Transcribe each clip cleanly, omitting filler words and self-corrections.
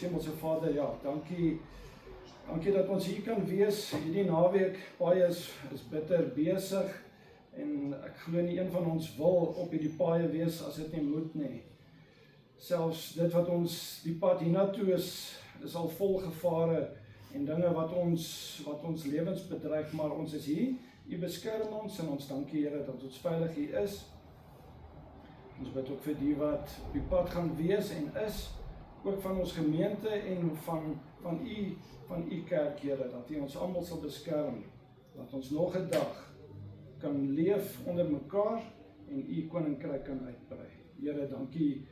Hemelse Vader, ja, dankie dat ons hier kan wees, hierdie naweek, baie is bitter besig, en ek glo nie een van ons wil op hierdie paaie wees as dit nie moet nie. Selfs dit wat ons, die pad hiernatoe is al vol gevare en dinge wat ons lewens bedreig, maar ons is hier, U beskerm ons en ons dankie Here dat ons veilig hier is. Ons bid ook vir die wat op die pad gaan wees en is, ook van ons gemeente en van u kerk, Here, dat U ons almal sal beskerm, dat ons nog 'n dag kan leef onder mekaar en U koninkryk kan uitbrei. Here, dankie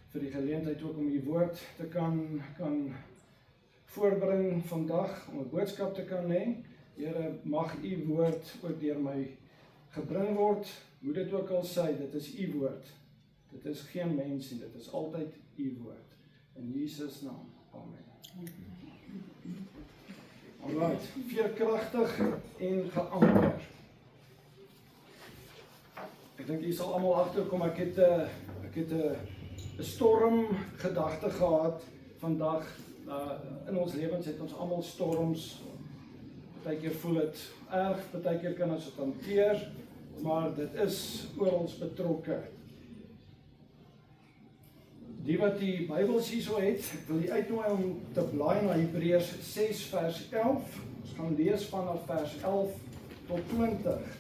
vir die geleentheid ook om U woord te kan voorbring vandag, om 'n boodskap te kan hê. Here, mag U woord ook deur my gebring word, hoe dit ook al sê, dit is U woord. Dit is geen mens nie, dit is altyd U woord. In Jesus naam, amen. Alright, veerkragtig en geanker. Ek dink jy sal almal agterkom, ek het 'n storm gedagte gehad vandag. In ons lewens het ons almal storms. Partykeer voel dit erg, partykeer kan ons dit hanteer, maar dit is oor ons betrokke. Die wat die Bybels hierso het, ek wil die uitnooi om te blaai na Hebreërs 6 vers 11. Ons gaan lees vanaf vers 11 tot 20.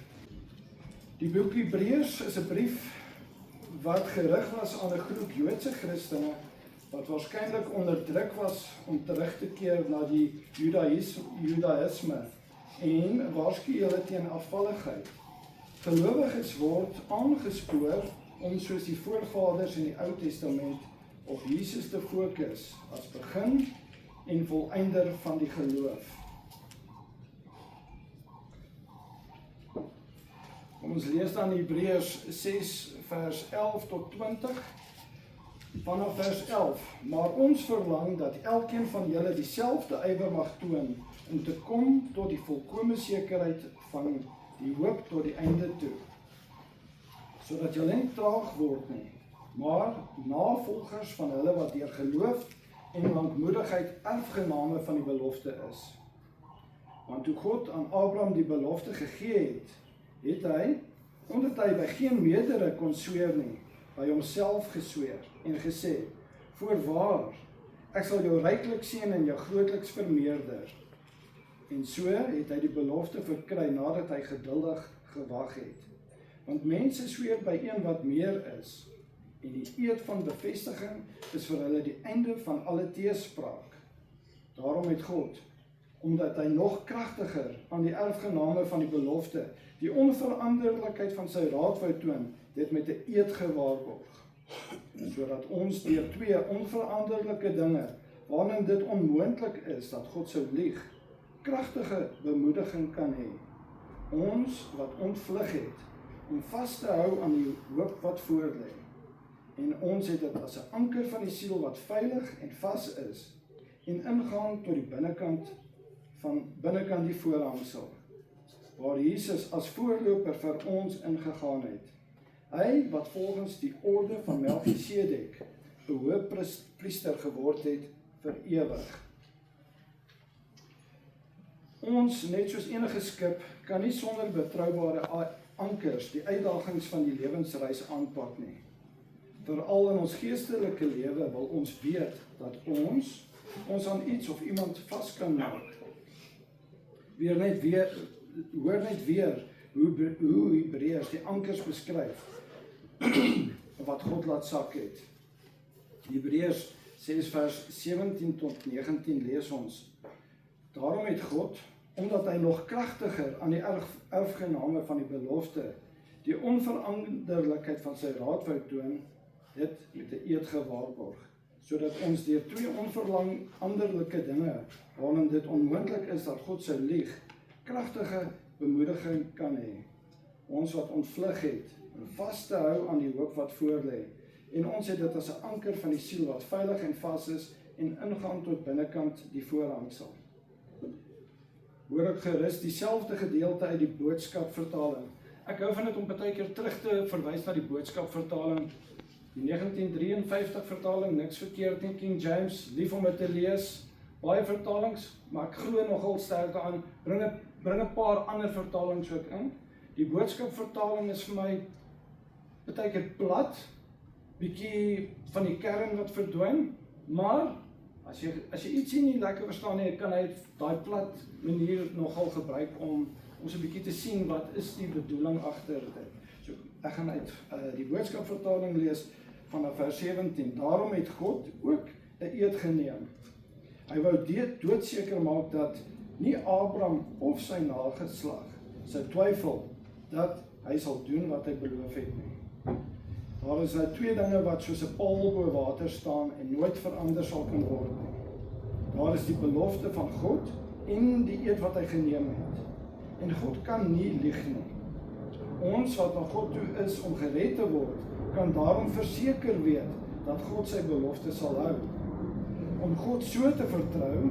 Die boek Hebreërs is 'n brief wat gerig was aan 'n groep Joodse Christene wat waarskynlik onderdruk was om terug te keer na die Judaïsme en waarsku hulle teen afvalligheid. Gelowiges word aangespoor om soos die voorvaders in die Ou Testament op Jesus te fokus as begin en volëinder van die geloof. Ons lees dan Hebreërs 6 vers 11 tot 20. Vanaf vers 11, maar ons verlang dat elkeen van julle dieselfde ywer mag toon om te kom tot die volkome sekerheid van die hoop tot die einde toe, sodat julle nie traag word nie, maar navolgers van hulle wat deur geloof en lankmoedigheid erfgename van die belofte is. Want toe God aan Abraham die belofte gegee het hy, omdat hy by geen meerdere kon sweer nie, by homself gesweer en gesê, voorwaar, ek sal jou ryklik seën en jou grootliks vermeerder. En so het hy die belofte verkry nadat hy geduldig gewag het. Want mense sweer by een wat meer is, en die eed van bevestiging is vir hulle die einde van alle teespraak. Daarom het God, omdat hy nog kragtiger aan die erfgename van die belofte, die onveranderlikheid van sy raad wou toon, dit met 'n eed gewaarborg, sodat ons deur twee onveranderlike dinge, waarin dit onmoontlik is dat God sou lieg, kragtige bemoediging kan hê. Ons wat ontvlug het, om vas te hou aan die hoop wat voorlê. En ons het dit as 'n anker van die siel wat veilig en vas is, en ingaan tot die binnekant die voorhangsel, waar Jesus as voorloper vir ons ingegaan het. Hy wat volgens die orde van Melchisedek 'n hoëpriester geword het vir ewig. Ons, net soos enige skip, kan nie sonder betroubare ankers die uitdagings van die lewensreis aanpak nie. Veral in ons geestelike lewe wil ons weet dat ons aan iets of iemand vas kan maak. Hoor net weer hoe Hebreërs die ankers beskryf wat God laat sak het. Hebreërs 6 vers 17 tot 19 lees ons, daarom het God, omdat hy nog kragtiger aan die erfgename van die belofte, die onveranderlikheid van sy raad wou toon, dit met 'n eed gewaarborg, sodat ons deur twee onveranderlike dinge, waarin dit onmoontlik is dat God sou lieg, kragtige bemoediging kan hê. Ons wat ontvlug het, om vas te hou aan die hoop wat voorlê, en ons het dit as 'n anker van die siel wat veilig en vas is, en ingaan tot binnekant die voorhangsel. Hoor ek gerus dieselfde gedeelte uit die boodskapvertaling. Ek hou van dit om partykeer terug te verwys na die boodskapvertaling, Die 1953 vertaling, niks verkeerd nie, King James, lief om dit te lees, baie vertalings, maar ek glo nogal sterk aan, bring 'n paar ander vertalings ook in. Die boodskapvertaling is vir my baie keer plat, bietjie van die kern wat verdwyn, maar as jy ietsie nie lekker verstaan nie, kan hy daai plat manier nogal gebruik om so 'n bietjie te sien wat is die bedoeling agter dit. So ek gaan uit die boodskapvertaling lees vanaf vers 17. Daarom het God ook 'n eed geneem. Hy wou doodseker maak dat nie Abraham of sy nageslag sou twyfel dat hy sal doen wat hy beloof het nie. Daar is nou twee dinge wat soos 'n paal bo water staan en nooit verander sal kan word nie. Daar is die belofte van God en die eed wat hy geneem het. En God kan nie lieg nie. Ons wat na God toe is om gered te word, kan daarom verseker weet dat God sy belofte sal hou. Om God so te vertrou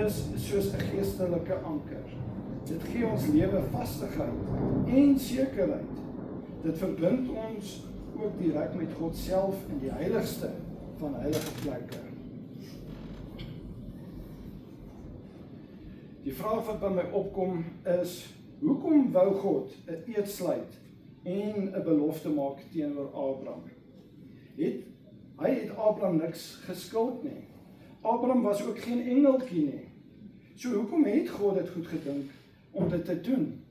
is soos 'n geestelike anker. Dit gee ons lewe vastigheid en sekerheid. Dit verbind ons ook direk met God self in die heiligste van heilige plekke. Die vraag wat by my opkom is, hoekom wou God 'n eed sluit en 'n belofte maak teenoor Abraham? Hy het Abraham niks geskuld nie. Abraham was ook geen engeltjie nie. So hoekom het God dit goed gedink om dit te doen?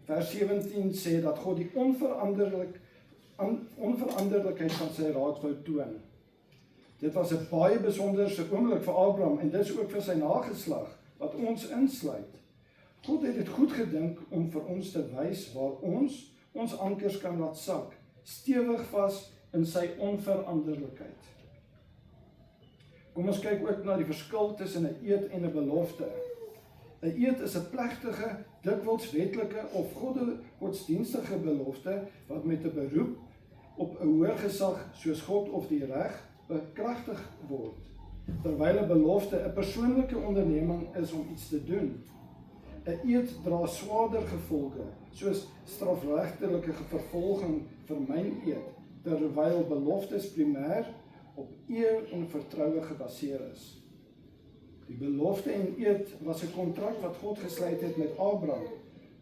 Vers 17 sê dat God die onveranderlikheid van sy raad wou toon. Dit was 'n baie besonderse oomblik vir Abraham en dis ook vir sy nageslag wat ons insluit. God het dit goed gedink om vir ons te wys waar ons ankers kan laat sak, stewig vas in sy onveranderlikheid. Kom ons kyk ook na die verskil tussen 'n eed en 'n belofte. 'n Eed is 'n plegtige, dikwels wetlike of godsdienstige belofte wat met 'n beroep op 'n hoër gesag soos God of die reg bekragtig word, terwyl 'n belofte 'n persoonlike onderneming is om iets te doen. 'n Eed dra swaarder gevolge, soos strafregtelike vervolging vir myn-eed, terwyl beloftes primêr op eer en vertroue gebaseer is. Die belofte en eed was 'n kontrak wat God gesluit het met Abraham.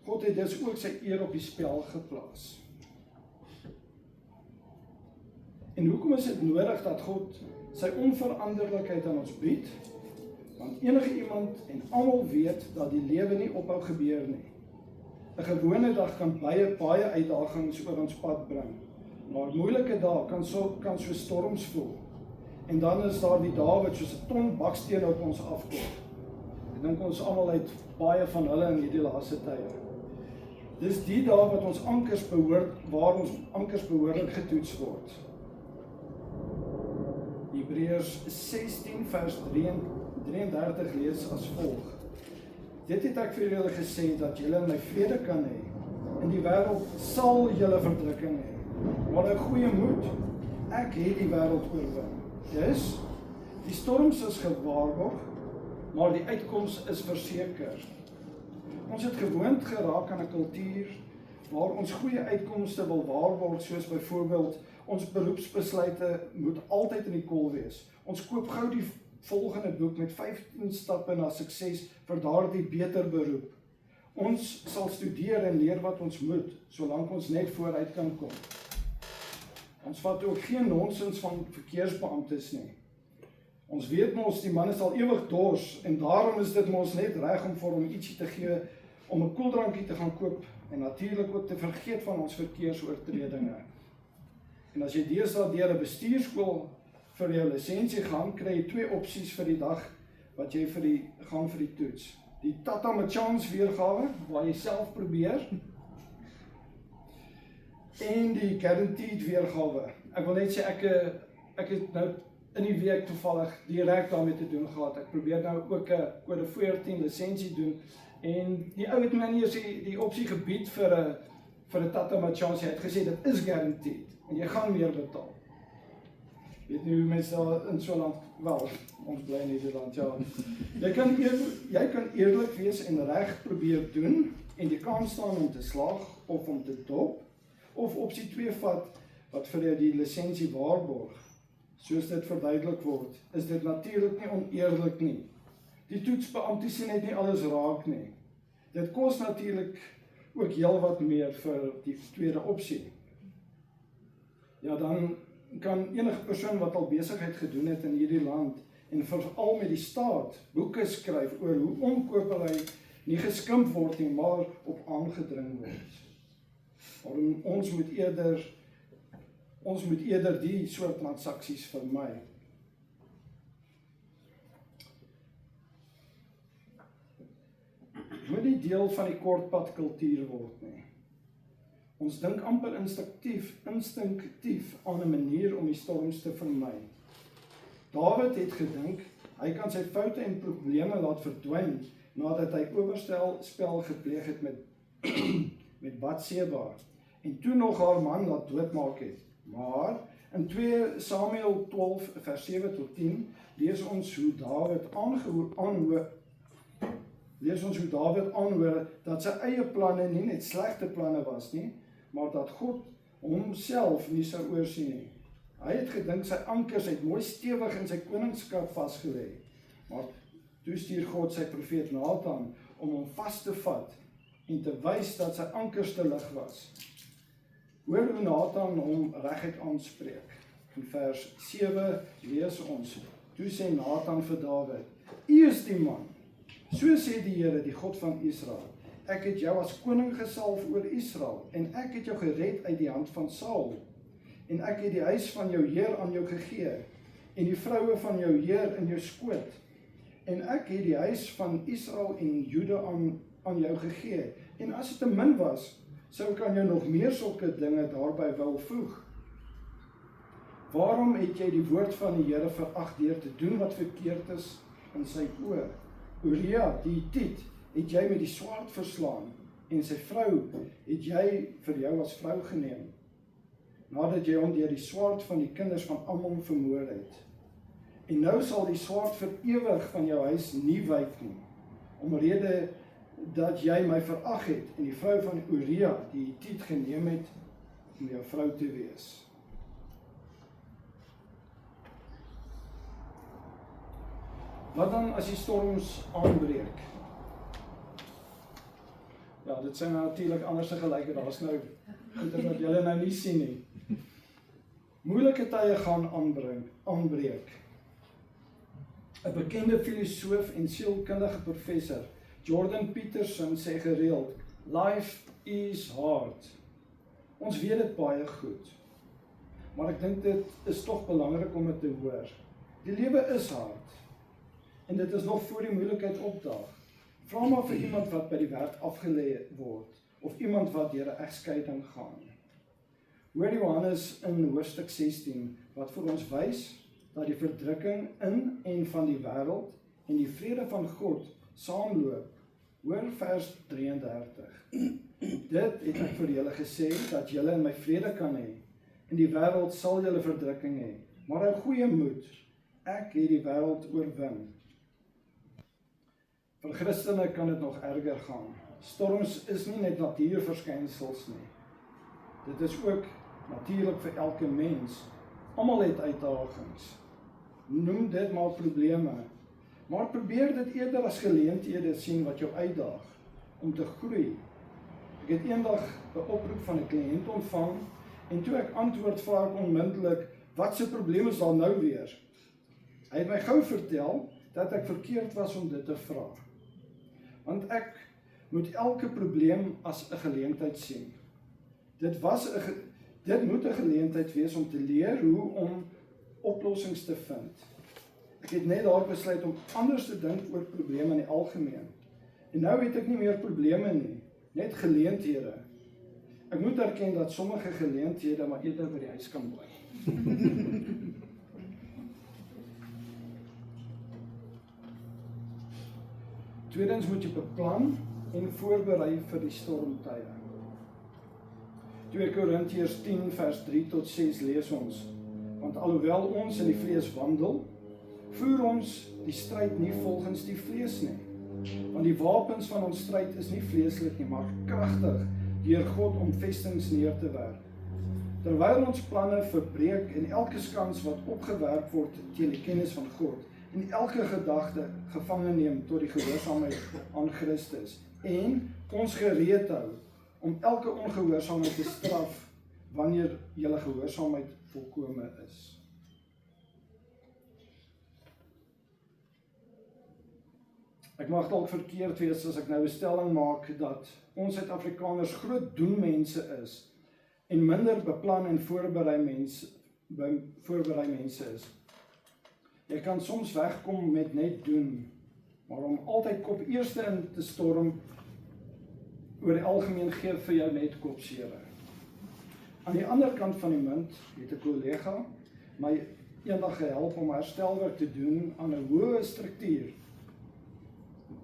God het dus ook sy eer op die spel geplaas. En hoekom is dit nodig dat God sy onveranderlikheid aan ons bied? Want enige iemand en almal weet dat die lewe nie ophou gebeur nie. 'n Gewone dag kan baie uitdagings oor ons pad bring. Maar moeilike dae kan so storms voel. En dan is daar die dae wat soos 'n ton baksteen op ons afkom. Ek dink ons almal het baie van hulle in hierdie laaste tye. Dis die dae wat ons waar ons ankers behoorlik getoets word. Hebreërs 16 vers 33 lees as volg. Dit het ek vir julle gesê dat julle my vrede kan hê. In die wêreld sal julle verdrukking hê. Maar 'n goeie moed. Ek het die wêreld oorwin. Dus, die storms is gewaarborg, maar die uitkoms is verseker. Ons het gewoond geraak aan 'n kultuur waar ons goeie uitkomste wil waarborg, soos byvoorbeeld ons beroepsbesluite moet altyd in die kol wees. Ons koop gou die volgende boek met 15 stappe na sukses vir daardie beter beroep. Ons sal studeer en leer wat ons moet, solank ons net vooruit kan kom. Ons vat ook geen nonsens van verkeersbeamptes nie. Ons weet mos die man is al ewig dors en daarom is dit mos net reg om vir hom ietsie te gee om 'n koeldrankie te gaan koop en natuurlik ook te vergeet van ons verkeersoortredinge. En as jy deesdae deur 'n bestuurskool vir jou lisensie gaan, kry jy twee opsies vir die dag wat jy gaan vir die toets. Die Tata met chance weergawe waar jy self probeer en die guaranteed weergawe. Ek wil net sê ek het nou in die week toevallig direk daarmee te doen gehad. Ek probeer nou ook 'n kode 14 lisensie doen en die ou het my nie eens die opsie gebied vir 'n Tata met chance. Hy het gesê dit is guaranteed en jy gaan meer betaal. Weet nie hoe mense daar in so 'n land, wel, ons bly in hierdie land, ja. Jy kan eerlik wees en reg probeer doen en die kans staan om te slaag of om te dop, of opsie 2 vat wat vir jou die lisensie waarborg. Soos dit verduidelik word, is dit natuurlik nie oneerlik nie. Die toetsbeampte sien net nie alles raak nie. Dit kos natuurlik ook heel wat meer vir die tweede opsie. Ja, dan kan enige persoon wat al besigheid gedoen het in hierdie land en veral met die staat boeke skryf oor hoe omkopery nie geskimp word nie, maar op aangedring word. Maar ons moet eerder die soort transaksies vermy. Moet nie deel van die kortpad kultuur word nie. Ons dink amper instinktief aan 'n manier om die storms te vermy. Dawid het gedink, hy kan sy foute en probleme laat verdwyn, nadat hy oorspel gepleeg het met Batseba, en toe nog haar man laat doodmaak het. Maar in 2 Samuel 12 vers 7 tot 10 lees ons hoe Dawid aanhoor dat sy eie planne nie net slegte planne was nie, maar dat God homself nie sou oorsien nie. Hy het gedink sy ankers het mooi stewig in sy koningskap vasgelê, maar toe stuur God sy profeet Nathan om hom vas te vat en te wys dat sy ankers te lig was. Hoor hoe Nathan hom reguit aanspreek. In vers 7 lees ons, toe sê Nathan vir Dawid, U is die man. So sê die Here, die God van Israel, ek het jou as koning gesalf oor Israel, en ek het jou gered uit die hand van Saul, en ek het die huis van jou Heer aan jou gegee, en die vroue van jou Heer in jou skoot, en ek het die huis van Israel en Juda aan jou gegee, en as dit te min was, sou ek aan jou nog meer sulke dinge daarby wou voeg. Waarom het jy die woord van die Here verag deur te doen wat verkeerd is in sy oë? Uria, die Hitit, het jy met die swaard verslaan, en sy vrou het jy vir jou as vrou geneem, nadat jy hom deur die swaard van die kinders van Ammon vermoor het. En nou sal die swaard vir ewig van jou huis nie wyk nie, omrede dat jy my verag het, en die vrou van Uria, die Hitit, geneem het om jou vrou te wees. Wat dan as die storms aanbreek? Ja, dit zijn natuurlijk anders gelyke, daar is nou goeders wat julle nou nie sien nie. Moeilike tye gaan aanbreek. 'n bekende filosoof en sielkundige professor, Jordan Peterson, sê gereeld, life is hard. Ons weet dit baie goed. Maar ek dink dit is tog belangrik om dit te hoor. Die lewe is hard. En dit is nog voor die moeilikheid opdaag. Vra maar vir iemand wat by die werk afgelê word, of iemand wat deur 'n egskeiding gaan. Hoor Johannes in hoofstuk 16, wat vir ons wys dat die verdrukking in en van die wêreld en die vrede van God saamloop. Hoor vers 33. Dit het ek vir julle gesê, dat julle in my vrede kan hê. In die wêreld sal julle verdrukking hê, maar hou goeie moed, ek het die wêreld oorwin. Vir Christene kan dit nog erger gaan. Storms is nie net natuurverskynsels nie. Dit is ook natuurlik vir elke mens. Almal het uitdagings. Noem dit maar probleme. Maar probeer dit eerder as geleenthede sien wat jou uitdaag om te groei. Ek het eendag 'n oproep van 'n kliënt ontvang en toe ek antwoord, vra ek onmiddellik, wat se probleem is daar nou weer? Hy het my gou vertel dat ek verkeerd was om dit te vra. Want ek moet elke probleem as 'n geleentheid sien. Dit moet 'n geleentheid wees om te leer hoe om oplossings te vind. Ek het net daar besluit om anders te dink oor probleme in die algemeen. En nou het ek nie meer probleme nie, net geleenthede. Ek moet erken dat sommige geleenthede maar eerder by die huis kan bly. Tweedens moet jy beplan en voorberei vir die stormtye. 2 Korintiërs 10 vers 3 tot 6 lees ons, want alhoewel ons in die vlees wandel, voer ons die stryd nie volgens die vlees nie. Want die wapens van ons stryd is nie vleeslik nie, maar kragtig deur God om vestings neer te werp. Terwyl ons planne verbreek en elke skans wat opgewerp word teen die kennis van God, en elke gedagte gevange neem tot die gehoorsaamheid aan Christus, en ons gereed hou om elke ongehoorsaamheid te straf wanneer julle gehoorsaamheid volkome is. Ek mag dalk verkeerd wees as ek nou 'n stelling maak dat ons Suid-Afrikaners groot doenmense is en minder beplan en voorberei mense is. Jy kan soms wegkom met net doen, maar om altyd kop eerste in te storm oor die algemeen gee vir jou net kopseere. Aan die ander kant van die munt het 'n kollega my eendag gehelp om herstelwerk te doen aan 'n hoë struktuur.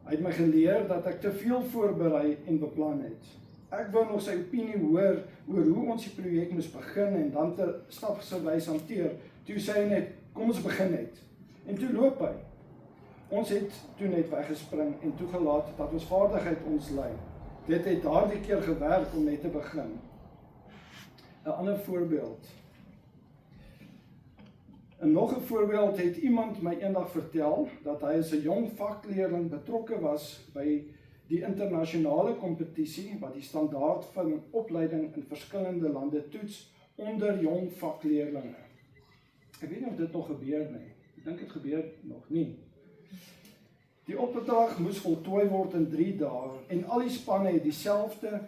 Hy het my geleer dat ek te veel voorberei en beplan het. Ek wou nog sy opinie hoor oor hoe ons die projek moes begin en dan ter stapsgewys hanteer. Toe sê hy net, kom ons begin net. En toe loop hy. Ons het toe net weggespring en toegelaat dat ons vaardigheid ons lei. Dit het daardie keer gewerk om net te begin. 'n ander voorbeeld. En nog 'n voorbeeld het iemand my eendag vertel dat hy as 'n jong vakleerling betrokke was by die internasionale kompetisie wat die standaard van opleiding in verskillende lande toets onder jong vakleerlinge. Ek weet nie of dit nog gebeur nie. Ek dink dit gebeur nog nie. Die opdrag moes voltooi word in 3 dae en al die spanne het dieselfde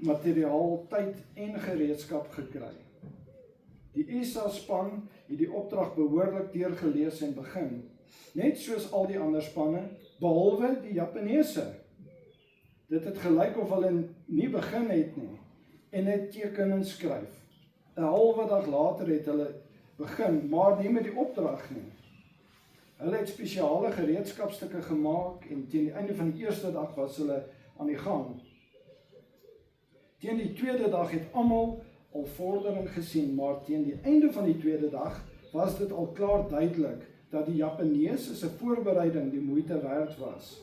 materiaal, tyd en gereedskap gekry. Die SA span het die opdrag behoorlik deurgelees en begin, net soos al die ander spanne, behalwe die Japaneese. Dit het gelyk of hulle nie begin het nie, en het teken en skryf. 'n halwe dag later het hulle begin, maar nie met die opdrag nie. Hulle het spesiale gereedskapstukke gemaak en teen die einde van die eerste dag was hulle aan die gang. Teen die tweede dag het almal al vordering gesien, maar teen die einde van die tweede dag was dit al klaar duidelik dat die Japaneese se voorbereiding die moeite werd was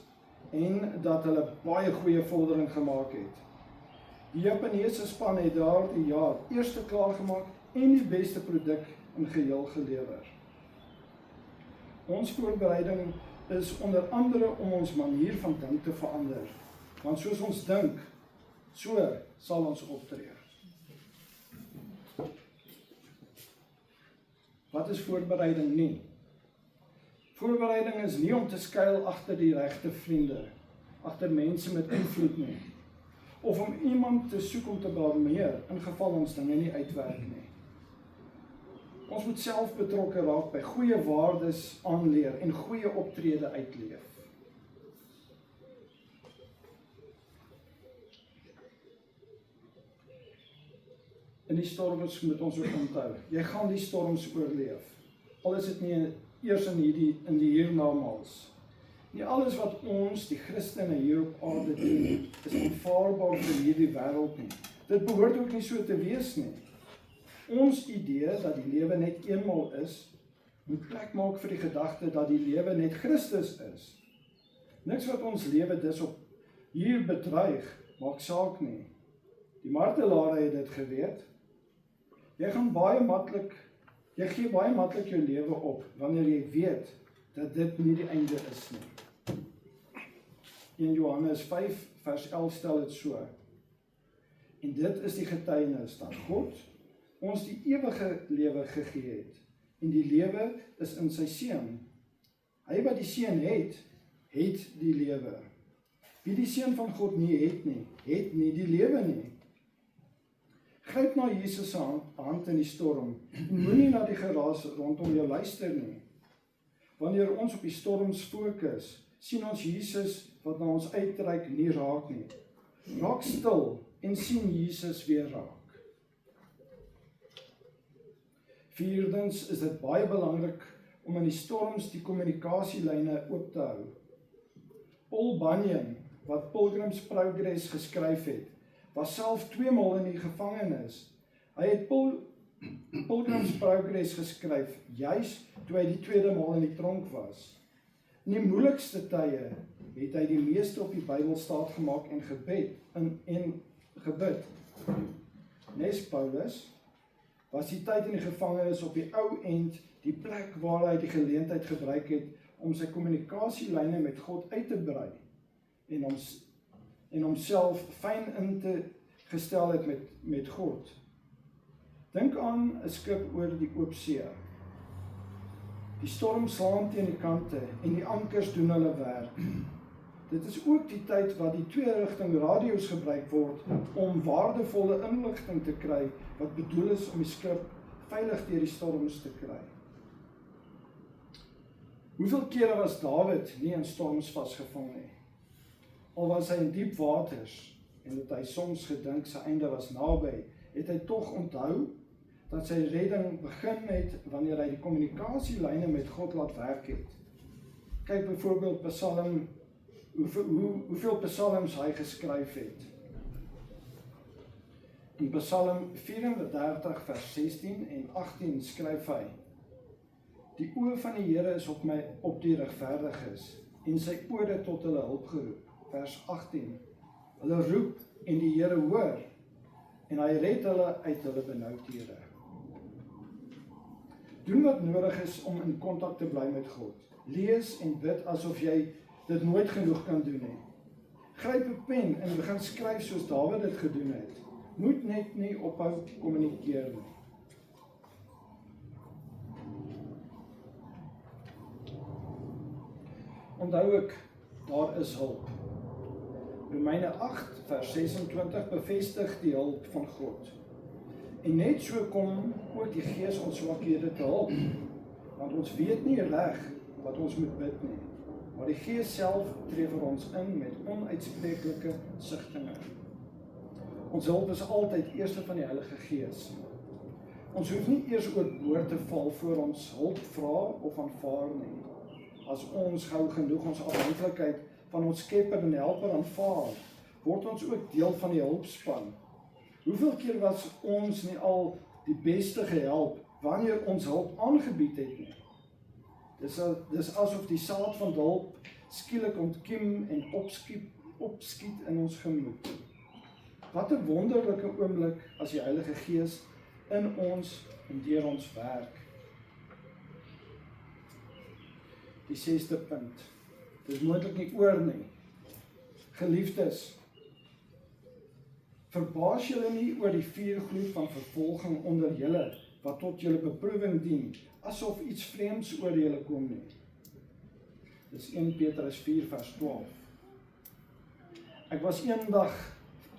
en dat hulle baie goeie vordering gemaak het. Die Japaneese span het daardie jaar eerste klaargemaak en die beste produk in geheel gelewer. Ons voorbereiding is onder andere om ons manier van dink te verander, want soos ons dink, so sal ons optree. Wat is voorbereiding nie? Voorbereiding is nie om te skuil agter die regte vriende, agter mense met invloed nie, of om iemand te soek om te blameer, in geval ons dinge nie uitwerk nie. Ons moet self betrokke raak by goeie waardes aanleer en goeie optrede uitleef. In die storms moet ons ook onthou. Jy gaan die storms oorleef. Al is dit nie eers in die hiernamaals. Nie alles wat ons, die Christene hier op aarde doen, is aanvaarbaar vir hierdie wêreld nie. Dit behoort ook nie so te wees nie. Ons idee dat die lewe net eenmaal is, moet plek maak vir die gedagte dat die lewe net Christus is. Niks wat ons lewe dis op hier bedreig, maak saak nie. Die martelare het dit geweet. Jy gee baie maklik jou lewe op, wanneer jy weet, dat dit nie die einde is nie. In Johannes 5 vers 11 stel dit so, en dit is die getuienis dat God ons die ewige lewe gegee het, en die lewe is in sy Seun. Hy wat die Seun het die lewe. Wie die Seun van God nie het nie die lewe nie. Gryp na Jesus se hand in die storm, en moenie na die geraas rondom jou luister nie. Wanneer ons op die storms fokus, sien ons Jesus wat na ons uitreik nie raak nie. Raak stil en sien Jesus weer raak. Vierdens is dit baie belangrik om in die storms die kommunikasielyne oop te hou. Paul Bunyan, wat Pilgrim's Progress geskryf het, was self 2 maal in die gevangenis. Hy het Pilgrim's Progress geskryf, juis toe hy die 2de maal in die tronk was. In die moeilikste tye het hy die meeste op die Bybel staatgemaak en gebid. Nes Paulus was die tyd in die gevangenis op die ou end die plek waar hy die geleentheid gebruik het om sy kommunikasielyne met God uit te brei en homself fyn in te gestel het met God. Dink aan 'n skip oor die oop see. Die storm slaan teen die kante en die ankers doen hulle werk. Dit is ook die tyd wat die twee-rigting radio's gebruik word om waardevolle inligting te kry wat bedoel is om die skip veilig deur die storms te kry. Hoeveel kere was Dawid nie in storms vasgevang nie? Al was hy in diep waters en het hy soms gedink sy einde was naby, het hy tog onthou dat sy redding begin het wanneer hy die kommunikasielyne met God laat werk het. Kyk byvoorbeeld Psalm, hoeveel psalms hy geskryf het. In Psalm 34 vers 16 en 18 skryf hy: Die oë van die Here is op my, op die regverdiges, en sy ore tot hulle hulp geroep. Vers 18. Hulle roep en die Here hoor, en hy red hulle uit hulle benoudhede. Doen wat nodig is om in kontak te bly met God. Lees en bid asof jy dit nooit genoeg kan doen nie. Gryp 'n pen en begin skryf soos Dawid dit gedoen het. Moet net nie ophou kommunikeer nie. Onthou ek, daar is hulp. Romeine 8 vers 26 bevestig die hulp van God. En net so kom ook die Gees ons swakhede te help, want ons weet nie reg wat ons moet bid nie, maar die Gees self tree vir ons in met onuitspreeklike sigtinge. Ons hulp is altyd eerste van die Heilige Gees. Ons hoef nie eers oorboord te val voor ons hulp vra of aanvaar nie. As ons gou genoeg ons afhanklikheid van ons Skepper en Helper aanvaar, word ons ook deel van die hulpspan. Hoeveel keer was ons nie al die beste gehelp wanneer ons hulp aangebied het nie? Dis asof die saad van hulp skielik ontkiem en opskiet in ons gemoed. Wat 'n wonderlike oomblik as die Heilige Gees in ons en deur ons werk. Die 6de punt. Dit is moontlik nie oor nie. Geliefdes, verbaas julle nie oor die vuurgloed van vervolging onder julle, wat tot julle beproewing dien, asof iets vreemds oor julle kom nie. Dis 1 Petrus 4 vers 12. Ek was eendag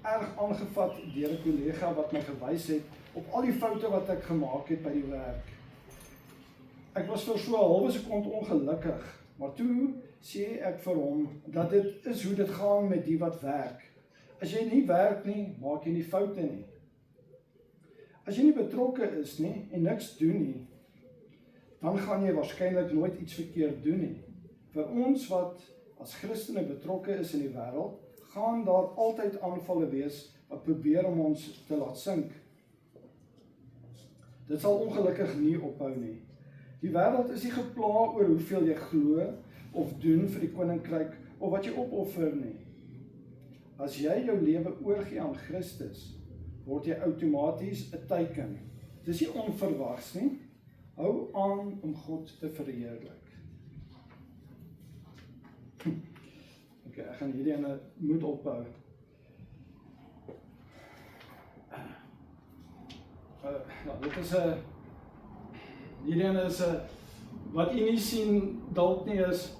erg aangevat deur 'n kollega wat my gewys het op al die foute wat ek gemaak het by die werk. Ek was vir so 'n halwe sekond ongelukkig, maar toe sê ek vir hom dat dit is hoe dit gaan met die wat werk. As jy nie werk nie, maak jy nie foute nie. As jy nie betrokke is nie en niks doen nie, dan gaan jy waarskynlik nooit iets verkeerd doen nie. Vir ons wat as Christene betrokke is in die wêreld, gaan daar altyd aanvalle wees wat probeer om ons te laat sink. Dit sal ongelukkig nie ophou nie. Die wêreld is nie gepla oor hoeveel jy glo of doen vir die koninkryk of wat jy opoffer nie. As jy jou lewe oorgee aan Christus, word jy outomaties 'n teiken. Dis nie onverwags nie. Hou aan om God te verheerlik. Okay, ek gaan hierdie ene moet ophou. Dit is hierdie ene is wat u nie sien dalk nie is.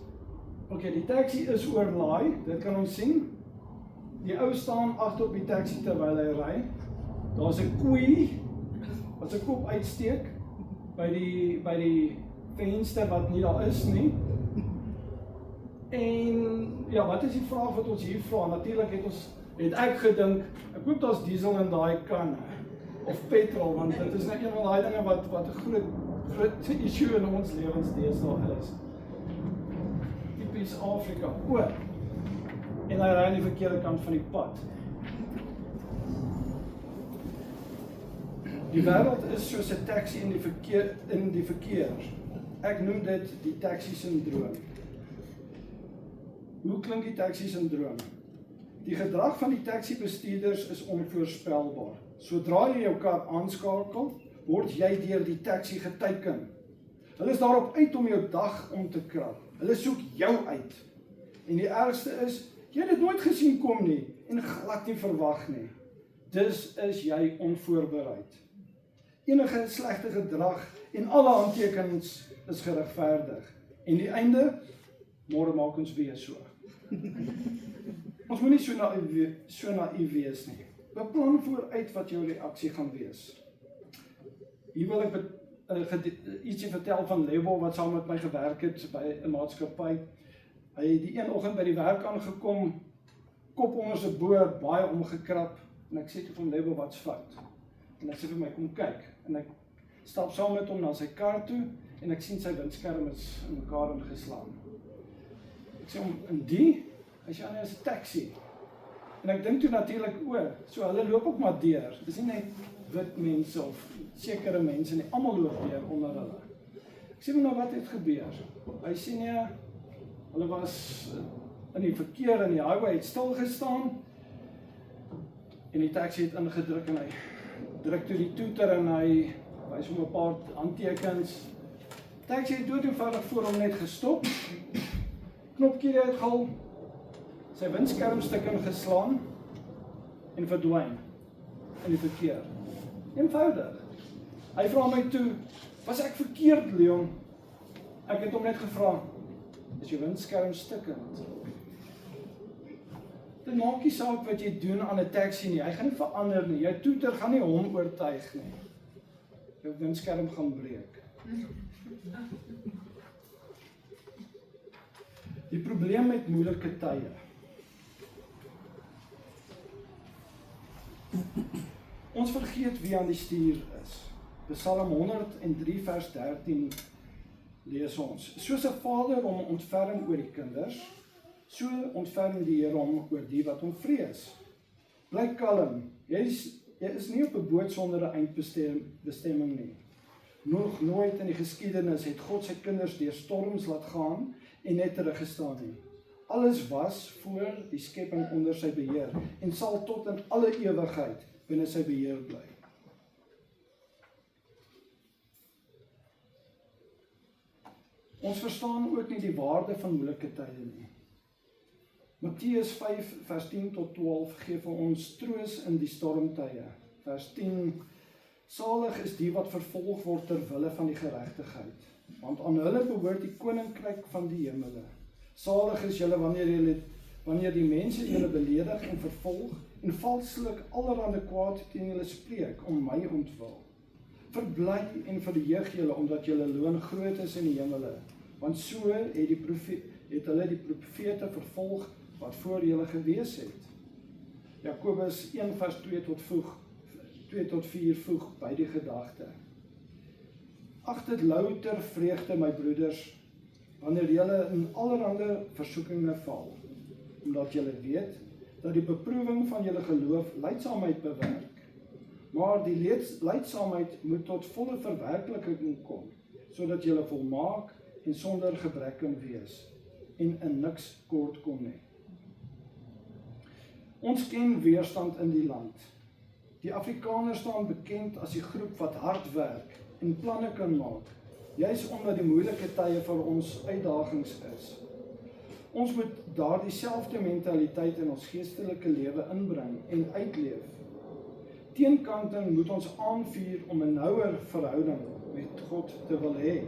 Okay, die taxi is oorlaai, dit kan ons sien. Die ou staan agter op die taxi terwyl hy ry. Daar's 'n koei wat sy kop uitsteek by die venster wat nie daar is nie. En ja, wat is die vraag wat ons hier vra? Natuurlik het ek gedink, ek hoop daar's diesel in daai kan of petrol, want dit is net een van daai dinge wat 'n groot issue in ons lewens deesdae is. Tipies Afrika. En hy ry aan die verkeerde kant van die pad. Die wêreld is soos 'n taxi in die verkeer. Ek noem dit die taxi-sindroom. Hoe klink die taxi-sindroom? Die gedrag van die taxi-bestuurders is onvoorspelbaar. Sodra jy jou kar aanskakel word jy deur die taxi geteiken. Hulle is daarop uit om jou dag om te krap. Hulle soek jou uit. En die ergste is, jy het dit nooit gesien kom nie, en glad nie verwag nie. Dus is jy onvoorbereid. Enige slegte gedrag en alle aantekens is geregverdig. En die einde, môre maak ons weer so. Ons moet nie so naïef wees nie. Beplan vooruit wat jou reaksie gaan wees. Hier wil ek ietsie vertel van Lebo wat saam met my gewerk het by 'n maatskappy. Hy het die een oggend by die werk aangekom, kop onder sy boord, baie omgekrap, en ek sê vir hom, Lebo, wat's fout? En hy sê vir my, kom kyk, en ek stap saam met hom na sy kar toe, en ek sien sy windskerm is in mekaar ingeslaan. Ek sê hom, en die, as jy aan is 'n taxi. En ek dink toe natuurlik, so hulle loop ook maar deur. Dis nie net wit mense of sekere mense nie, almal loop deur onder hulle. Ek sê hom nou, wat het gebeur? Hy sê nee, hulle was in die verkeer en die highway het stil gestaan en die taxi het ingedruk en hy druk toe die toeter en hy wys hom 'n paar handtekens. Taxi het dood eenvoudig voor hom net gestop, knopkie uitgehaal, sy windskermstuk ingeslaan en verdwyn in die verkeer. Eenvoudig. Hy vra my toe, was ek verkeerd, Leon? Ek het hom net gevra, is jou windskerm stikkend? Dit maak nie saak wat jy doen aan 'n taxi nie, hy gaan nie verander nie, jou toeter gaan nie hom oortuig nie. Jou windskerm gaan breek. Die probleem met moeilike tye. Ons vergeet wie aan die stuur is. Psalm 103 vers 13 lees ons. Soos 'n vader hom ontferm oor die kinders, so ontferm die Here hom oor die wat hom vrees. Bly kalm. Jy is nie op 'n boot sonder 'n eindbestemming nie. Nog nooit in die geskiedenis het God sy kinders deur storms laat gaan en net teruggestaan nie. Alles was voor die skepping onder sy beheer en sal tot in alle ewigheid binne sy beheer bly. Ons verstaan ook nie die waarde van moeilike tye nie. Matteus 5 vers 10 tot 12 gee vir ons troos in die stormtye. Vers 10: Salig is die wat vervolg word ter wille van die geregtigheid, want aan hulle behoort die koninkryk van die hemele. Salig is julle wanneer die mense julle beledig en vervolg en valslik allerhande kwaad teen julle spreek om my ontwil. Verbly en verheug julle omdat julle loon groot is in die hemele, want so het hulle die profete vervolg wat voor julle gewees het. Jakobus 1 vers 2 tot 4 voeg by die gedagte. Ag dit louter vreugde, my broeders, wanneer julle in allerhande versoekinge val, omdat julle weet dat die beproewing van julle geloof lydsaamheid bewerk. Maar die lydsaamheid moet tot volle verwerkliking kom, sodat julle volmaak en sonder gebrek kan wees en in niks kort kom nie. Ons ken weerstand in die land. Die Afrikaners staan bekend as die groep wat hard werk en planne kan maak, juis omdat die moeilike tye vir ons uitdagings is. Ons moet daardie selfde mentaliteit in ons geestelike lewe inbring en uitleef. Teenkanting moet ons aanvuur om 'n nouer verhouding met God te wil hê.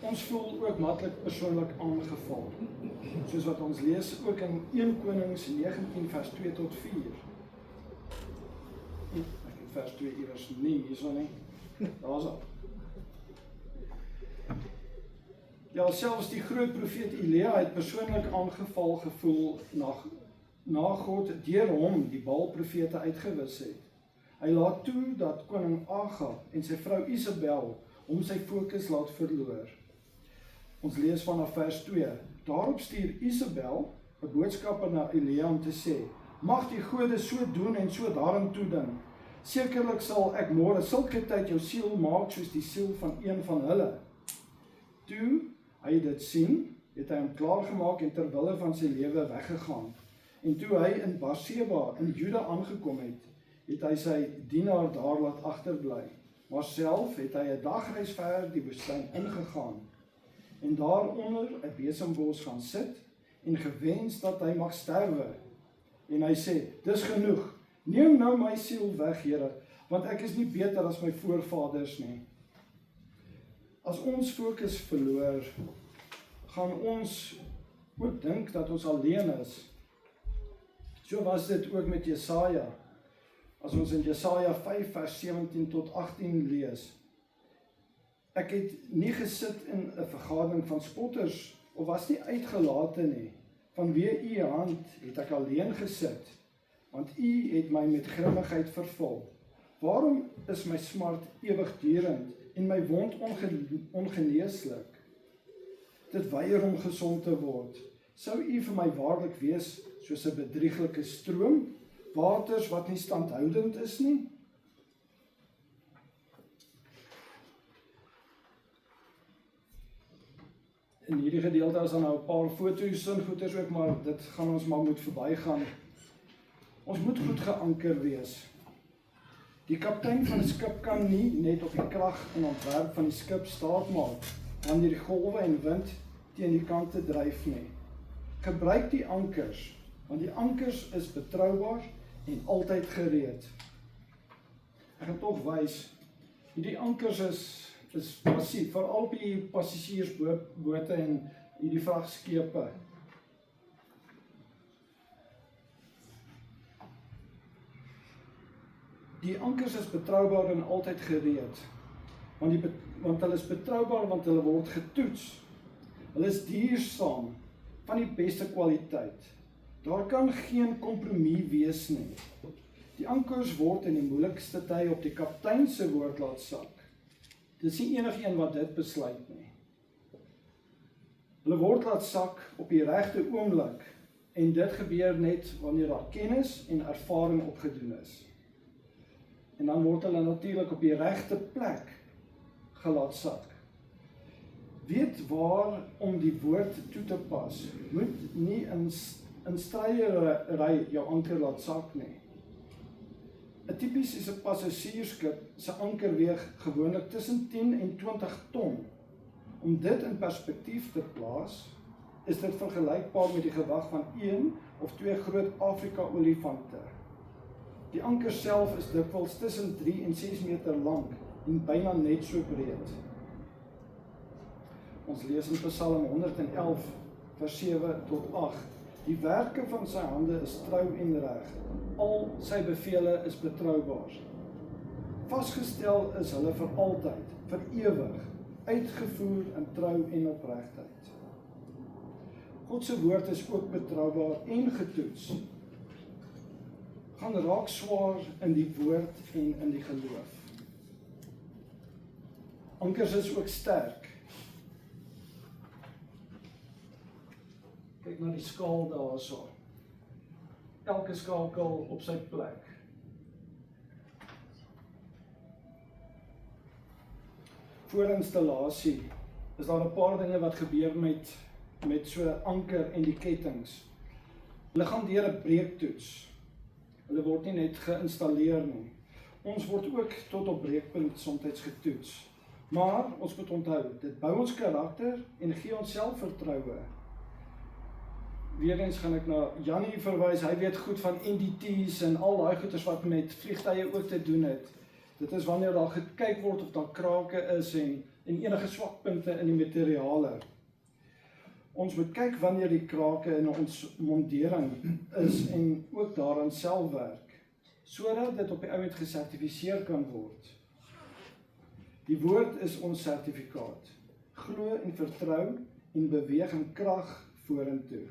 Ons voel ook maklik persoonlik aangeval, soos wat ons lees ook in 1 Konings 19 vers 2 tot 4. Ek het vers 2 iewers nie, hierso nie. Daar's al. Ja, selfs die groot profeet Elia het persoonlik aangeval gevoel na God deur hom die Baal-profete uitgewis het. Hy laat toe dat koning Agab en sy vrou Isabel hom sy fokus laat verloor. Ons lees vanaf vers 2. Daarop stuur Isabel 'n boodskapper na Elia om te sê: Mag die gode so doen en so daarin toeding. Sekerlik sal ek môre sulke tyd jou siel maak soos die siel van een van hulle. Toe hy dit sien, het hy hom klaargemaak en ter wille van sy lewe weggegaan. En toe hy in Berseba in Juda aangekom het, het hy sy dienaar daar laat agterbly. Maar self het hy 'n dagreis ver die woestyn ingegaan en daaronder 'n besembos gaan sit en gewens dat hy mag sterwe. En hy sê, dis genoeg, neem nou my siel weg, Here, want ek is nie beter as my voorvaders nie. As ons fokus verloor, gaan ons ook dink dat ons alleen is. So was dit ook met Jesaja. As ons in Jesaja 5 vers 17 tot 18 lees. Ek het nie gesit in 'n vergadering van spotters, of was nie uitgelate nie. Vanweë u hand het ek alleen gesit, want u het my met grimmigheid vervul. Waarom is my smart ewigdurend en my wond ongeneeslik? Dit weier om gesond te word. Sou u vir my waarlik wees soos 'n bedrieglike stroom, waters wat nie standhoudend is nie? In hierdie gedeelte is dan nou 'n paar foto's en goeders ook, maar dit gaan ons maar moet verbygaan. Ons moet goed geanker wees. Die kaptein van 'n skip kan nie net op die krag en ontwerp van die skip staatmaak wanneer die golwe en wind teen die kante dryf nie. Gebruik die ankers, want die ankers is betroubaar en altyd gereed. Ek gaan tog wys, hierdie ankers is passief, veral op die passasiersbote en hierdie vragskepe. Die ankers is betroubaar en altyd gereed, want hulle is betroubaar want hulle word getoets. Hulle is duursaam, van die beste kwaliteit. Daar kan geen kompromie wees nie. Die ankers word in die moeilikste tye op die kaptein se woord laat sak. Dit is nie enigeen wat dit besluit nie. Hulle word laat sak op die regte oomblik, en dit gebeur net wanneer daar kennis en ervaring opgedoen is. En dan word hulle natuurlik op die regte plek gelaat sak. Weet waar om die woord toe te pas. Moet nie in stryery jou anker laat sak nie. 'n tipiese passasiersskip se anker weeg gewoonlik tussen 10 en 20 ton. Om dit in perspektief te plaas, is dit vergelykbaar met die gewig van 1 of 2 groot Afrika-olifante. Die anker self is dikwels tussen 3 en 6 meter lank en byna net so breed. Ons lees in Psalm 111 vers 7 tot 8. Die werke van sy hande is trou en reg. Al sy bevele is betroubaar. Vasgestel is hulle vir altyd, vir ewig, uitgevoer in trou en opregtheid. God se woord is ook betroubaar en getoets. Gaan raak swaar in die woord en in die geloof. Ankers is ook sterk. Kyk na die skaal daarso. Elke skakel op sy plek. Voor installasie is daar 'n paar dinge wat gebeur met so 'n anker en die kettinge. Hulle gaan deur 'n breektoets. Hulle word nie net geïnstalleer nie. Ons word ook tot op breekpunt soms getoets. Maar ons moet onthou, dit bou ons karakter en gee ons selfvertroue. Weereens gaan ek na Jannie verwys, hy weet goed van NDT's en al daai goeders wat met vliegtye ook te doen het. Dit is wanneer daar gekyk word of daar krake is en enige swakpunte in die materiale. Ons moet kyk wanneer die krake in ons mondering is en ook daaraan self werk, sodat dit op die ou end gesertifiseer kan word. Die woord is ons sertifikaat. Glo en vertrou en beweeg in krag vorentoe.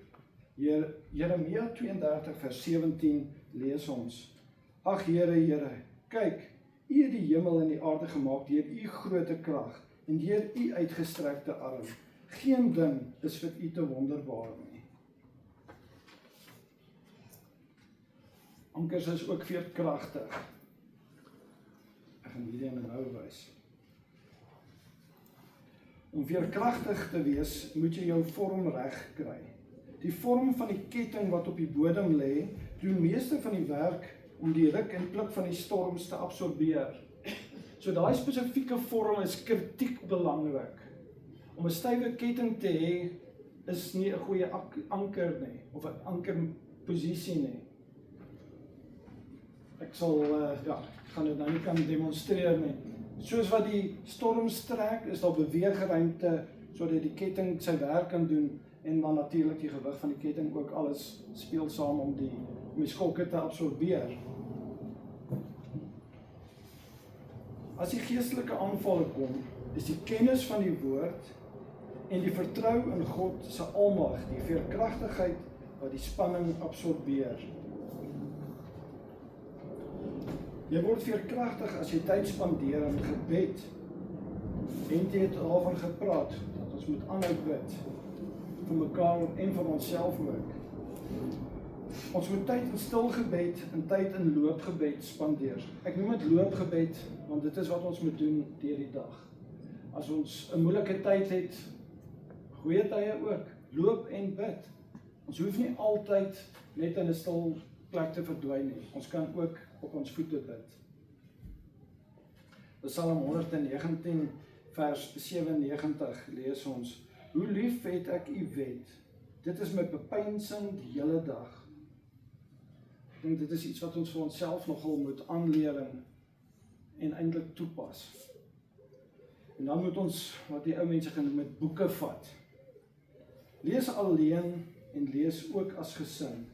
Jeremia 32 vers 17 lees ons. Ag Here, Here, kyk, U het die hemel en die aarde gemaak deur U groote krag en deur U uitgestrekte arm. Geen ding is vir U te wonderbaar nie. Ankers is ook veerkragtig. Ek gaan hierdie in nou wys. Om veerkragtig te wees, moet jy jou vorm reg kry. Die vorm van die ketting wat op die bodem lê, doen meeste van die werk om die ruk en pluk van die storms te absorbeer. So daai spesifieke vorm is kritiek belangrik. Om 'n stywe ketting te hê is nie 'n goeie anker nie, of 'n ankerposisie nie. Ek sal, ek gaan dit nou nie kan demonstreer nie. Soos wat die storm strek, is daar beweegruimte sodat die ketting sy werk kan doen en dan natuurlik die gewig van die ketting ook alles speel saam om die skokke te absorbeer. As die geestelike aanvalle kom, is die kennis van die woord en die vertrou in God se almag die veerkragtigheid wat die spanning absorbeer. Jy word veerkragtig as jy tyd spandeer in gebed. En jy het daarvan gepraat, dat ons moet aanhou bid, vir mekaar en vir onsself ook. Ons moet tyd in stil gebed en tyd in loopgebed spandeer. Ek noem dit loopgebed, want dit is wat ons moet doen deur die dag. As ons 'n moeilike tyd het, goeie tye ook, loop en bid. Ons hoef nie altyd net in 'n stil plek te verdwyn nie. Ons kan ook op ons voete bid. Psalm 119 vers 97 lees ons: Hoe lief het ek u wet, dit is my bepeinsing die hele dag. Ek dink dit is iets wat ons vir onsself nogal moet aanleer en eintlik toepas. En dan moet ons, wat die ou mense genoem het, boeke vat. Lees alleen en lees ook as gesin.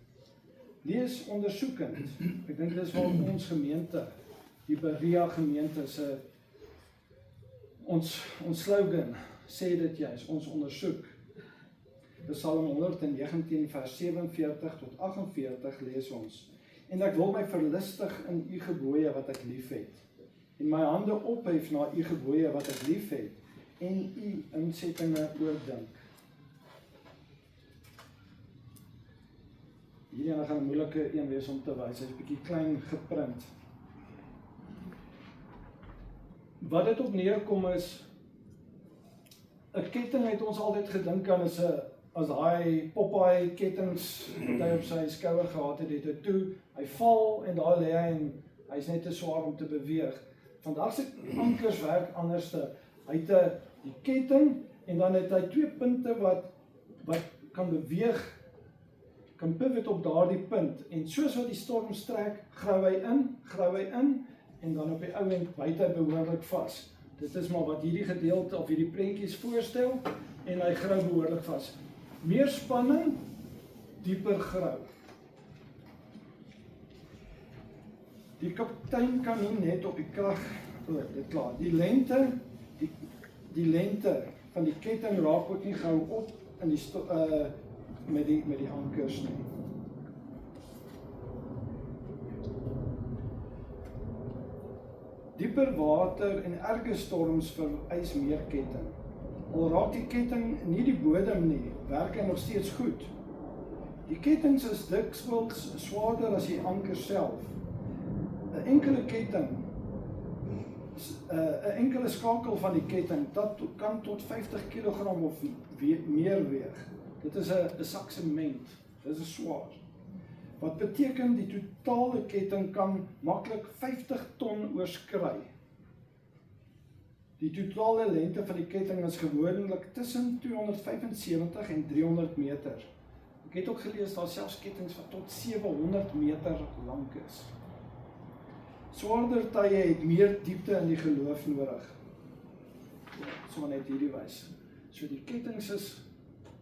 Lees ondersoekend. Ek dink dis waar ons gemeente, die Berea gemeente se ons slogan sê dit juist, ons ondersoek. Psalm 119 vers 47 tot 48 lees ons: En ek wil my verlustig in u gebooie wat ek lief het, en my hande ophef na u gebooie wat ek lief het, en u insettinge oordink. Hierdie gaan 'n moeilike een wees om te wys, hy's bietjie klein geprint. Wat dit op neerkom is, 'n ketting het ons altyd gedink aan as daai Popeye kettings wat hy op sy skouer gehad het, het toe, hy val en daar lê hy en hy's net te swaar om te beweeg. Vandag se ankers werk anderste. Hy het die ketting en dan het hy twee punte wat kan beweeg, kan pivot op daardie punt, en soos wat die storm strek, grou hy in, en dan op die ou end byt hy behoorlik vas. Dit is maar wat hierdie gedeelte of hierdie prentjies voorstel, en hy grou behoorlik vas. Meer spanning, dieper grou. Die kaptein kan nie net op die krag, dit klaar, die lengte van die ketting raak ook nie gou op in die met die ankers nie. Dieper water en erge storms vereis meer ketting. Al raak die ketting nie die bodem nie, werk hy nog steeds goed. Die kettings is dikwels swaarder as die anker self. 'n enkele ketting, 'n enkele skakel van die ketting, dat kan tot 50 kg of meer weeg. Dit is 'n sak sement, dit is swaar. Wat beteken die totale ketting kan maklik 50 ton oorskry. Die totale lengte van die ketting is gewoonlik tussen 275 en 300 meter. Ek het ook gelees daar selfs kettings wat tot 700 meter lank is. Swaarder tye het meer diepte in die geloof nodig. So net hierdie wys. So die kettings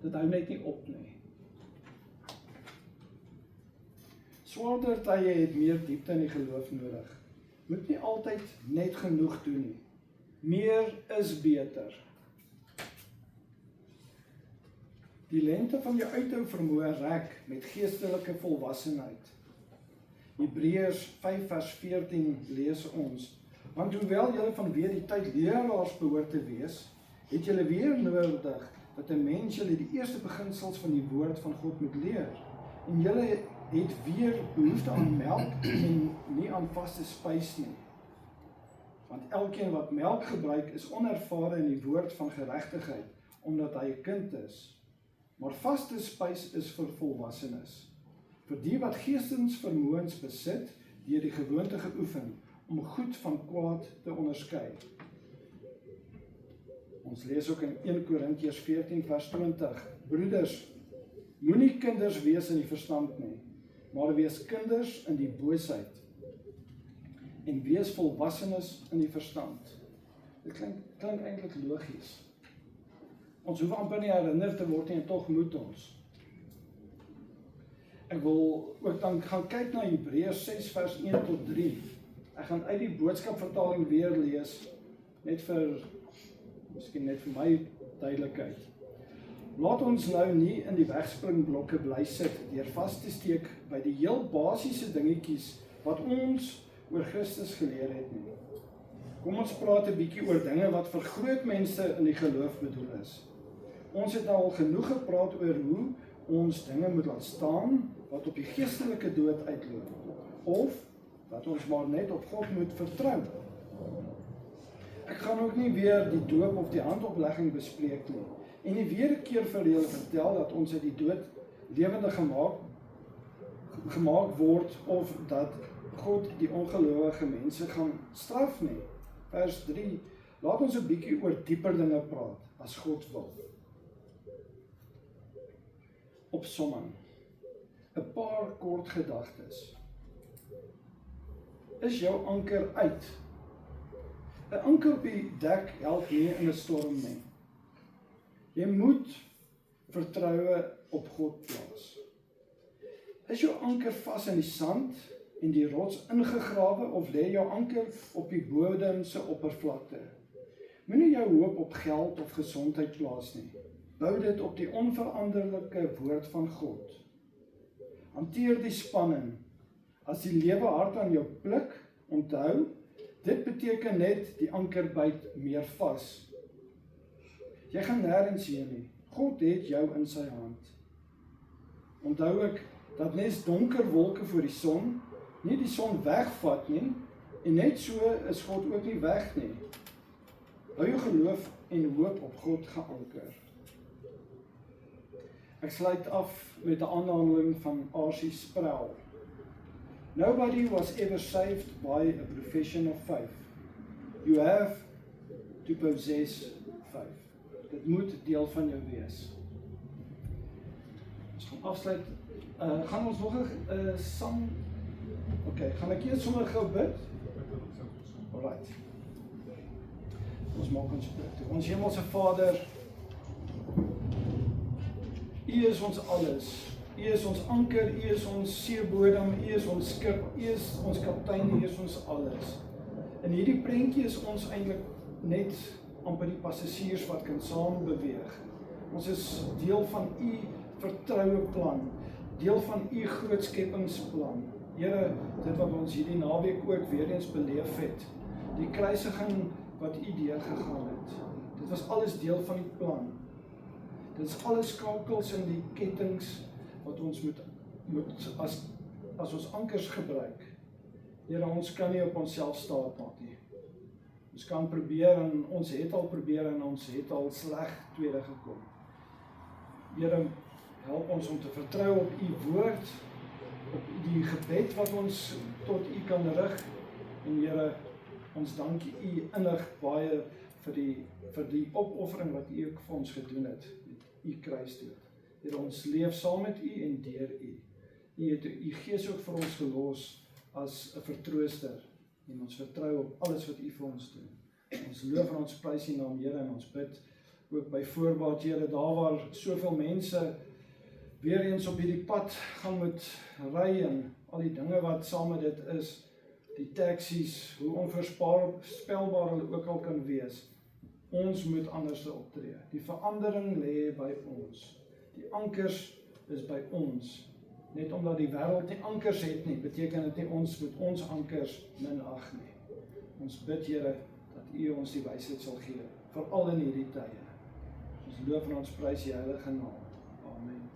dit hou net nie op nie. Swaarder tye het meer diepte in die geloof nodig. Moet nie altyd net genoeg doen nie. Meer is beter. Die lengte van jou uithou vermoë rek met geestelike volwassenheid. Hebreërs 5 vers 14 lees ons: Want hoewel julle vanweë die tyd leraars behoort te wees, het julle weer nodig dat 'n mens julle die eerste beginsels van die woord van God moet leer. En julle het weer behoefte aan melk en nie aan vaste spys nie. Want elkeen wat melk gebruik is onervare in die woord van geregtigheid, omdat hy 'n kind is. maar vaste spys is vir volwassenes, vir die wat geestesvermoëns besit, deur die gewoonte geoefen, om goed van kwaad te onderskei. Ons lees ook in 1 Korintiërs 14 vers 20, broeders, moenie kinders wees in die verstand nie, maar wees kinders in die boosheid, en wees volwassenes in die verstand. Dit klink eintlik logies. Ons hoef amper nie herinner te word nie, en tog moet ons. Ek wil ook dan gaan kyk na Hebreërs 6 vers 1 tot 3. Ek gaan uit die boodskapvertaling weer lees, miskien net vir my duidelikheid. Laat ons nou nie in die wegspringblokke bly sit, deur vas te steek by die heel basiese dingetjies wat ons oor Christus geleer het nie. Kom ons praat 'n bietjie oor dinge wat vir groot mense in die geloof bedoel is. Ons het al genoeg gepraat oor hoe ons dinge moet laat staan wat op die geestelike dood uitloop, of dat ons maar net op God moet vertrou. Ek gaan ook nie weer die doop of die handoplegging bespreek nie, en nie weer 'n keer vir julle vertel dat ons uit die dood lewende gemaak word, of dat God die ongelowige mense gaan straf nie. Vers 3, laat ons 'n bietjie oor dieper dinge praat, as God wil. Opsomming. 'n paar kort gedagtes. Is jou anker uit? 'n anker op die dek help nie in 'n storm nie. Jy moet vertroue op God plaas. Is jou anker vas in die sand en die rots ingegrawe, of lê jou anker op die bodem se oppervlakte? Moenie jou hoop op geld of gesondheid plaas nie. Bou dit op die onveranderlike woord van God. Hanteer die spanning. As die lewe hard aan jou pluk, onthou, dit beteken net die anker byt meer vas. Jy gaan nêrens heen nie. God het jou in sy hand. Onthou ek dat net donker wolke voor die son nie die son wegvat nie, en net so is God ook nie weg nie. Hou jou geloof en hoop op God geanker. Ek sluit af met 'n aanhaling van R.C. Sproul. Nobody was ever saved by a profession of faith. You have to possess faith. Dit moet deel van jou wees. Ons gaan afsluit. Gaan ons nog 'n sang? Okay, gaan ek eers sommer gou bid? Alright. Ons maak ons bid. Ons hemelse Vader, U is ons alles. U is ons anker, U is ons seebodem, U is ons skip, U is ons kaptein, U is ons alles. In hierdie prentjie is ons eintlik net amper die passasiers wat kan saam beweeg. Ons is deel van U vertroue plan, deel van U groot skepingsplan. Here, dit wat ons hierdie naweek ook weer eens beleef het, die kruisiging wat U deurgegaan het, dit was alles deel van die plan. Dit is alles skakels in die kettings wat ons moet as ons ankers gebruik. Here, ons kan nie op onsself staat maak nie. Ons kan probeer en ons het al probeer en ons het al sleg tweede gekom. Here, help ons om te vertrou op U woord, op die gebed wat ons tot U kan rig. En Here, ons dank U innig baie vir die opoffering wat U ook vir ons gedoen het, met U kruisdood. Here, ons leef saam met U en deur U. U het U Gees ook vir ons gelos as 'n vertrooster, en ons vertrou op alles wat U vir ons doen. Ons loof en ons prys U naam, Here, en ons bid ook by voorbaat, Here, daar waar soveel mense weer eens op hierdie pad gaan moet ry en al die dinge wat saam met dit is, die taksies, hoe onvoorspelbaar hulle ook al kan wees. Ons moet anders optree. Die verandering lê by ons. Die ankers is by ons. Net omdat die wêreld nie ankers het nie, beteken dit nie ons moet ons ankers minag nie. Ons bid, Here, dat U ons die wysheid sal gee, veral in hierdie tye. Ons loof en ons prys U heilige naam. Amen.